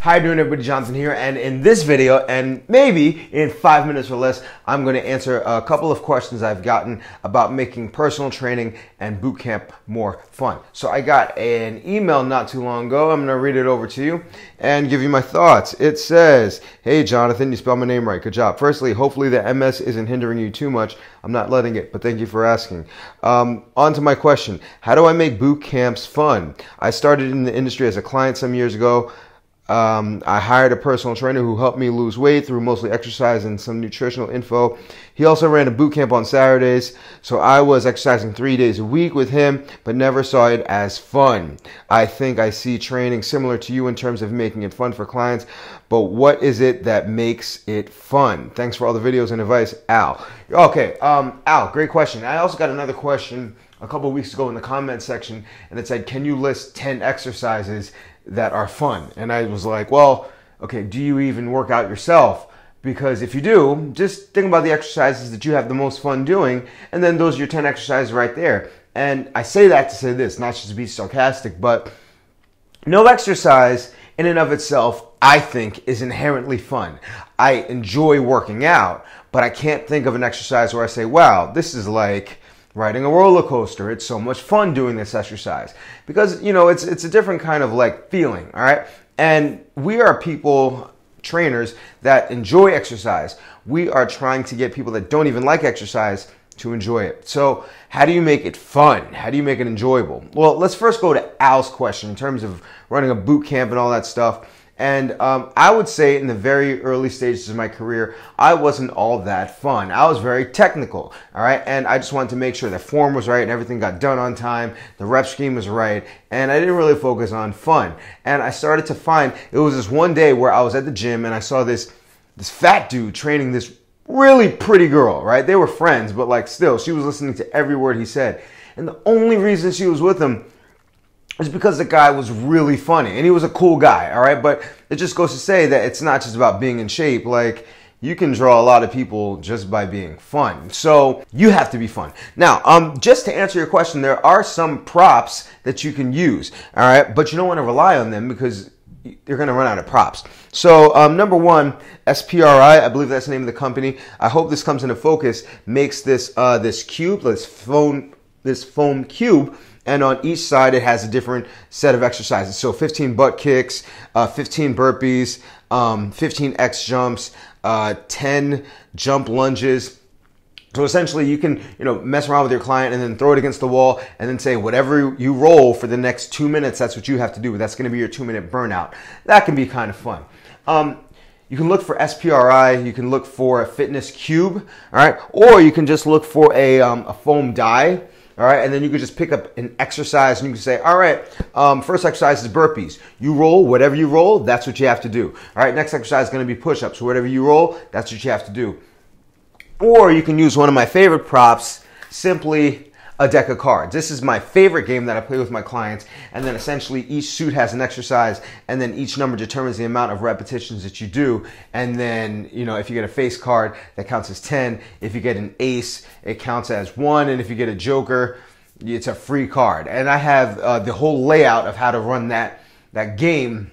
How you doing, everybody? Johnson here, and in this video, and maybe in 5 minutes or less, I'm going to answer a couple of questions I've gotten about making personal training and boot camp more fun. So I got an email not too long ago. I'm going to read it over to you and give you my thoughts. It says, "Hey Jonathan, you spelled my name right. Good job. Firstly, hopefully the MS isn't hindering you too much. I'm not letting it, but thank you for asking. On to my question. How do I make boot camps fun? I started in the industry as a client some years ago. I hired a personal trainer who helped me lose weight through mostly exercise and some nutritional info. He also ran a boot camp on Saturdays, so I was exercising 3 days a week with him, but never saw it as fun. I think I see training similar to you in terms of making it fun for clients, but what is it that makes it fun? Thanks for all the videos and advice, Al." Okay, Al, great question. I also got another question a couple of weeks ago in the comment section, and it said, "Can you list 10 exercises that are fun?" And I was like, well, okay, do you even work out yourself? Because if you do, just think about the exercises that you have the most fun doing, and then those are your 10 exercises right there. And I say that to say this, not just to be sarcastic, but no exercise in and of itself, I think, is inherently fun. I enjoy working out, but I can't think of an exercise where I say, wow, this is like riding a roller coaster. It's so much fun doing this exercise, because, you know, it's a different kind of like feeling. All right. And we are people, trainers, that enjoy exercise. We are trying to get people that don't even like exercise to enjoy it. So how do you make it fun? How do you make it enjoyable? Well, let's first go to Al's question in terms of running a boot camp and all that stuff. And I would say in the very early stages of my career, I wasn't all that fun. I was very technical, all right? And I just wanted to make sure that form was right and everything got done on time, the rep scheme was right, and I didn't really focus on fun. And I started to find, it was this one day where I was at the gym and I saw this fat dude training this really pretty girl, right? They were friends, but like still, she was listening to every word he said. And the only reason she was with him is because the guy was really funny and he was a cool guy, all right? But it just goes to say that it's not just about being in shape. Like, you can draw a lot of people just by being fun. So you have to be fun. Now, just to answer your question, there are some props that you can use, all right? But you don't want to rely on them because you're going to run out of props. So number one, SPRI, I believe that's the name of the company. I hope this comes into focus, makes this cube, this foam cube, and on each side it has a different set of exercises. So 15 butt kicks, 15 burpees, 15 X jumps, 10 jump lunges. So essentially you can, mess around with your client and then throw it against the wall and then say whatever you roll for the next 2 minutes, that's what you have to do. That's going to be your 2-minute burnout. That can be kind of fun. You can look for SPRI, you can look for a fitness cube, all right? Or you can just look for a foam die. All right, and then you could just pick up an exercise and you can say, all right, first exercise is burpees. You roll, whatever you roll, that's what you have to do. All right, next exercise is going to be push-ups. So whatever you roll, that's what you have to do. Or you can use one of my favorite props, simply a deck of cards. This is my favorite game that I play with my clients, and then essentially each suit has an exercise, and then each number determines the amount of repetitions that you do. And then, if you get a face card, that counts as 10. If you get an ace, it counts as 1. And if you get a joker, it's a free card. And I have the whole layout of how to run that game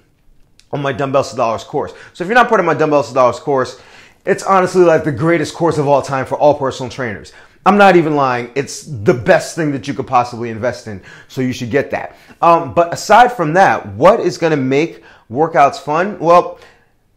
on my Dumbbells to Dollars course. So if you're not part of my Dumbbells to Dollars course, it's honestly like the greatest course of all time for all personal trainers. I'm not even lying. It's the best thing that you could possibly invest in, so you should get that. But aside from that, what is going to make workouts fun? Well,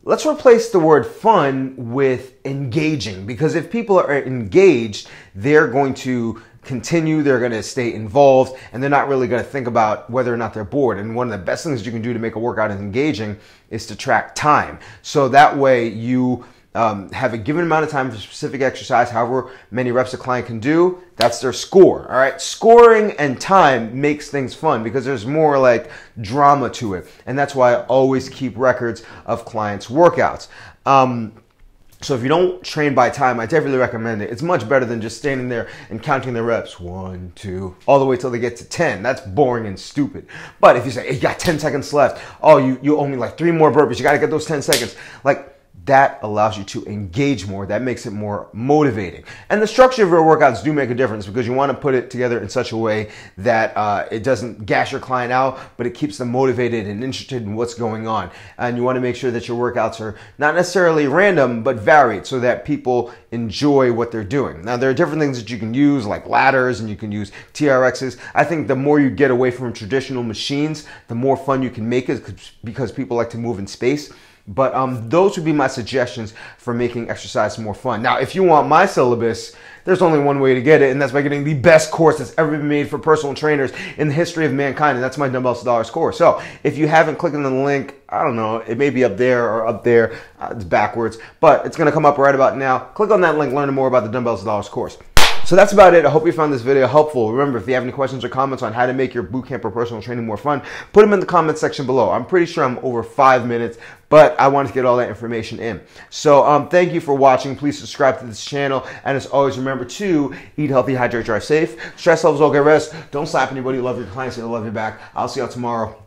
let's replace the word fun with engaging, because if people are engaged, they're going to continue, they're going to stay involved, and they're not really going to think about whether or not they're bored. And one of the best things you can do to make a workout engaging is to track time. So that way you have a given amount of time for specific exercise, however many reps a client can do, that's their score. All right, scoring and time makes things fun because there's more like drama to it, and that's why I always keep records of clients' workouts. So if you don't train by time, I definitely recommend it. It's much better than just standing there and counting the reps, 1, 2, all the way till they get to 10. That's boring and stupid. But if you say, hey, you got 10 seconds left, oh, you owe me like 3 more burpees, you got to get those 10 seconds. Like, that allows you to engage more. That makes it more motivating. And the structure of your workouts do make a difference because you want to put it together in such a way that it doesn't gas your client out, but it keeps them motivated and interested in what's going on. And you want to make sure that your workouts are not necessarily random, but varied so that people enjoy what they're doing. Now, there are different things that you can use, like ladders, and you can use TRXs. I think the more you get away from traditional machines, the more fun you can make it because people like to move in space. But those would be my suggestions for making exercise more fun. Now, if you want my syllabus, there's only one way to get it, and that's by getting the best course that's ever been made for personal trainers in the history of mankind, and that's my Dumbbells to Dollars course. So if you haven't clicked on the link, I don't know, it may be up there or up there. It's backwards, but it's going to come up right about now. Click on that link, learn more about the Dumbbells to Dollars course. So that's about it. I hope you found this video helpful. Remember, if you have any questions or comments on how to make your bootcamp or personal training more fun, put them in the comment section below. I'm pretty sure I'm over 5 minutes, but I wanted to get all that information in. So thank you for watching. Please subscribe to this channel. And as always, remember to eat healthy, hydrate, drive safe. Stress levels all get rest. Don't slap anybody. Love your clients. They'll love you back. I'll see you all tomorrow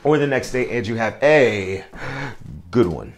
or the next day, and you have a good one.